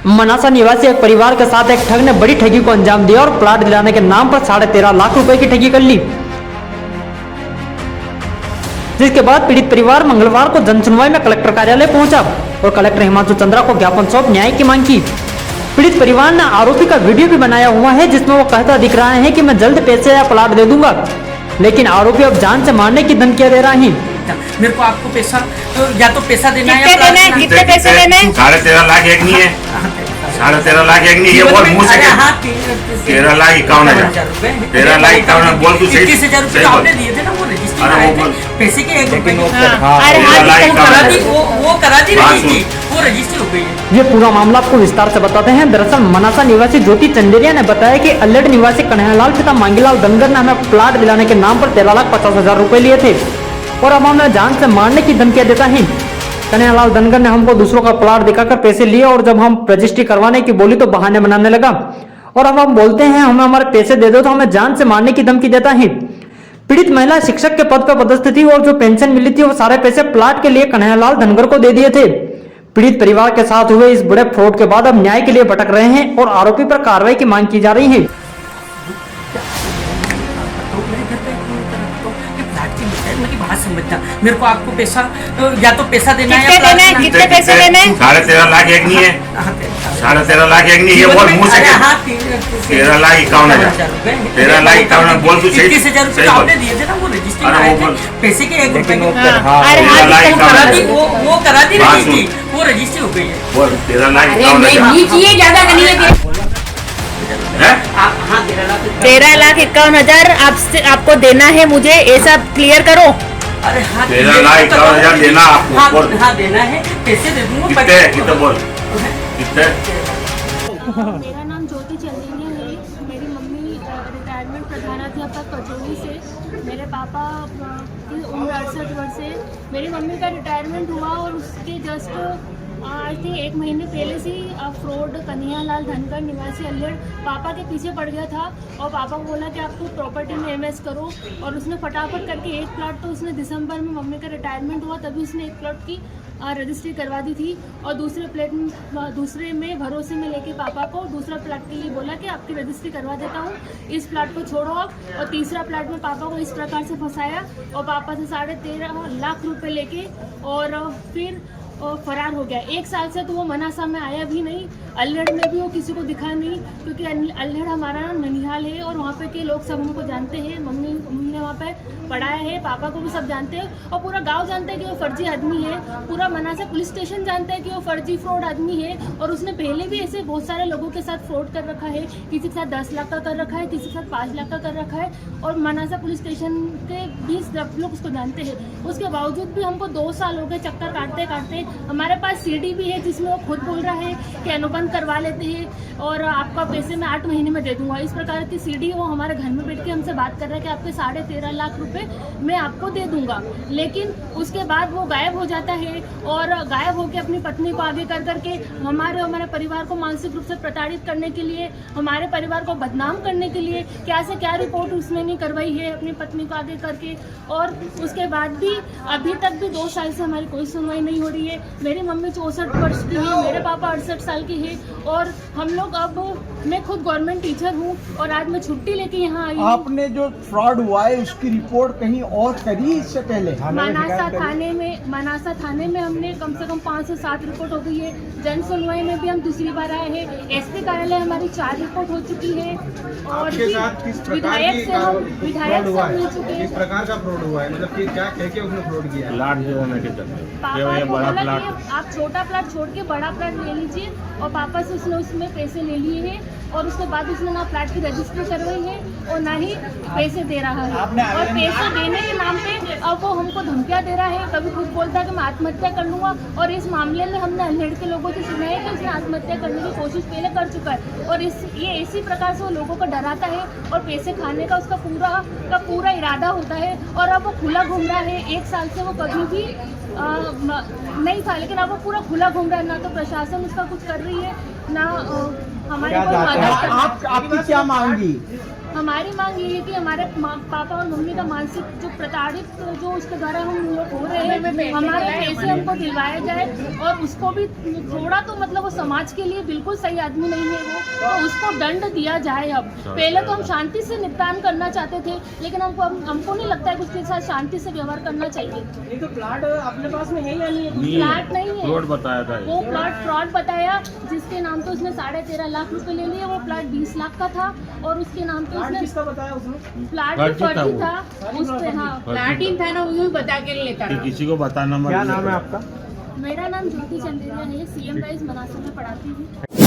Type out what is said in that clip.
मनासा निवासी एक परिवार के साथ एक ठग ने बड़ी ठगी को अंजाम दिया और प्लाट दिलाने के नाम पर 13.5 लाख रुपए की ठगी कर ली, जिसके बाद पीड़ित परिवार मंगलवार को जनसुनवाई में कलेक्टर कार्यालय पहुंचा और कलेक्टर हिमांशु चंद्रा को ज्ञापन सौंप न्याय की मांग की। पीड़ित परिवार ने आरोपी का वीडियो भी बनाया हुआ है, जिसमें वो कहता दिख रहा है कि मैं जल्द पैसे या प्लाट दे दूंगा, लेकिन आरोपी अब जान से मारने की धमकियां दे रहा है। मेरे को आपको पैसा या तो पैसा देना है, कितने पैसे देने? 13.5 लाख एक नहीं है, 13.5 लाख एक नहीं है, बोल मुंह से 13 लाख 51,000, 13 लाख 51,000 बोल तू सही 21,000 रुपए आपने दिए थे ना, वो रजिस्ट्री कराए थे पैसे के 1 रुपए वो करा दी रजिस्ट्री, वो रजिस्ट्री हो गई है। ये पूरा मामला आपको विस्तार से बताते हैं। दरअसल मनासा निवासी ज्योति चंदेरिया ने बताया कि अल्लेड निवासी कन्हैयालाल पिता मांगीलाल धनगर ने हमें प्लाट दिलाने के नाम पर 13,50,000 रुपए लिए थे और अब हमें जान से मारने की धमकियां देता है। कन्हैयालाल धनगर ने हमको दूसरों का प्लाट दिखाकर पैसे लिए और जब हम रजिस्ट्री करवाने की बोली तो बहाने बनाने लगा और अब हम बोलते हैं हमें हमारे पैसे दे दो तो हमें जान से मारने की धमकी देता है। पीड़ित महिला शिक्षक के पद पर पदस्थ थी और जो पेंशन मिली थी वो सारे पैसे प्लाट के लिए कन्हैयालाल धनगर को दे दिए थे। पीड़ित परिवार के साथ हुए इस बड़े फ्रॉड के बाद अब न्याय के लिए भटक रहे हैं और आरोपी पर कार्रवाई की मांग की जा रही है। समझना मेरे को आपको पैसा या तो पैसा देना है, कितने पैसे देने? 13.5 लाख एक नहीं है, 13.5 लाख एक नहीं है, बोल मुंह से 13 लाख 51,000, 13 लाख 51,000 बोल तू सही 21,000 रुपए आपने दिए थे ना, वो रजिस्ट्री कराए थे पैसे के 1 रुपए वो करा दी रजिस्ट्री, वो रजिस्ट्री हो गई है। बोल 13 लाख 51,000 ज्यादा नहीं है, 13,51,000 आपको देना है, मुझे ये सब क्लियर करो। अरे हाँ 13,51,000 देना आपको। हाँ देना है, पैसे दे दूंगा। कितने बोल कितने? मेरा नाम ज्योति चंदेरिया है। मेरी मम्मी रिटायरमेंट प्रधानाध्यापक कचौली से, मेरे पापा की उम्र 68 वर्ष है। मेरी मम्मी का रिटायरमेंट हुआ और उसके जस्ट आई थिंक 1 महीने पहले से फ्रॉड कन्हैयालाल धनगर निवासी अल्लेड पापा के पीछे पड़ गया था और पापा को बोला कि आपको प्रॉपर्टी में एमएस करो और उसने फटाफट करके एक प्लॉट तो उसने दिसंबर में मम्मी का रिटायरमेंट हुआ तभी उसने एक प्लॉट की रजिस्ट्री करवा दी थी और दूसरे में भरोसे में लेके पापा को दूसरा प्लाट के लिए बोला कि आपकी रजिस्ट्री करवा देता हूँ, इस प्लाट को छोड़ो आप। और तीसरा प्लाट में पापा को इस प्रकार से फंसाया और पापा से 13.5 लाख रुपए लेके और फिर फरार हो गया। 1 साल से तो वो मनासा में आया भी नहीं, अल्लेड में भी वो किसी को दिखा नहीं, क्योंकि अल्लेड हमारा ननिहाल है और वहाँ पे के लोग सब हमको जानते हैं। मम्मी ने वहाँ पे पढ़ाया है, पापा को भी सब जानते हैं और पूरा गांव जानता है कि वो फर्जी आदमी है। पूरा मनासा पुलिस स्टेशन जानता है कि वो फर्जी फ्रॉड आदमी है और उसने पहले भी ऐसे बहुत सारे लोगों के साथ फ्रॉड कर रखा है। किसी के साथ 10 लाख का कर रखा है, किसी के साथ 5 लाख का कर रखा है और मनासा पुलिस स्टेशन के भी सब लोग उसको जानते हैं। उसके बावजूद भी हमको 2 साल हो गए चक्कर काटते काटते। हमारे पास सीडी भी है जिसमें वो खुद बोल रहा है कि अनुबंध करवा लेते हैं और आपका पैसे मैं 8 महीने में दे दूंगा। इस प्रकार की सीडी वो हमारे घर में बैठ के हमसे बात कर रहा है कि आपके 13.5 लाख रुपए मैं आपको दे दूंगा, लेकिन उसके बाद वो गायब हो जाता है और गायब होकर अपनी पत्नी को आगे कर करके हमारे परिवार को मानसिक रूप से प्रताड़ित करने के लिए, हमारे परिवार को बदनाम करने के लिए क्या से क्या रिपोर्ट उसने नहीं करवाई है अपनी पत्नी को आगे करके। और उसके बाद भी अभी तक भी 2 साल से हमारी कोई सुनवाई नहीं हो रही है। मेरी मम्मी 64 वर्ष की है, मेरे पापा 68 साल के हैं और हम लोग अब मैं खुद गवर्नमेंट टीचर हूँ और आज मैं छुट्टी लेके यहाँ आई हूँ। आपने जो फ्रॉड हुआ है उसकी रिपोर्ट कहीं और करी इससे पहले? मनासा थाने में हमने कम से कम 5 से 7 रिपोर्ट हो गई है। जन सुनवाई में भी हम दूसरी बार आए हैं। एसपी कार्यालय हमारी 4 रिपोर्ट हो चुकी है और विधायक से हम मिल चुके हैं। किस प्रकार का फ्रॉड हुआ है, मतलब कि क्या कह के उसने फ्रॉड किया? प्लाट दिलाने के चलते पापा को बोला कि आप छोटा प्लाट छोड़ के बड़ा प्लाट ले लीजिए और पापा से उसने उसमें पैसे ले लिए हैं और उसके बाद उसने ना प्लाट की रजिस्ट्री करवाई है और ना ही पैसे दे रहा है। और पैसे देने के नाम पे अब वो हमको धमकियां दे रहा है। कभी खुद बोलता है कि मैं आत्महत्या कर लूँगा और इस मामले में हमने अल्लेड के लोगों से सुना है कि उसने आत्महत्या करने की कोशिश पहले कर चुका है और ये इसी प्रकार से वो लोगों को डराता है और पैसे खाने का उसका पूरा इरादा होता है और अब वो खुला घूम रहा है। 1 साल से वो कभी भी नहीं था, लेकिन अब वो पूरा खुला घूम रहा है। ना तो प्रशासन उसका कुछ कर रही है, ना हमारी कोई मदद कर रही है। आपकी क्या मांगी? हमारी मांग ये है कि हमारे पापा और मम्मी का मानसिक जो प्रताड़ित जो उसके द्वारा हम लोग हो रहे हैं, हमारे पैसे हमको दिलवाया जाए और उसको भी थोड़ा तो मतलब वो समाज के लिए बिल्कुल सही आदमी नहीं है वो, तो उसको दंड दिया जाए। अब पहले तो हम शांति से निपटान करना चाहते थे, लेकिन हमको नहीं लगता है कि उसके साथ शांति से व्यवहार करना चाहिए। ये तो प्लाट अपने पास में है या नहीं है? प्लाट नहीं है, फ्रॉड बताया था वो प्लाट फ्रॉड बताया, जिसके नाम तो उसने 13.5 लाख रुपए ले लिए। वो प्लाट 20 लाख का था और उसके नाम पे उसने किसका बताया उसने? प्लाट भी फर्जी था उस पे। हाँ, प्लाटिन था ना, वही बता के लेता रहा। किसी को बताना मत। क्या नाम है आपका? मेरा नाम ज्योति चंदेरिया है, CM राइज मनासा में पढ़ाती हूँ।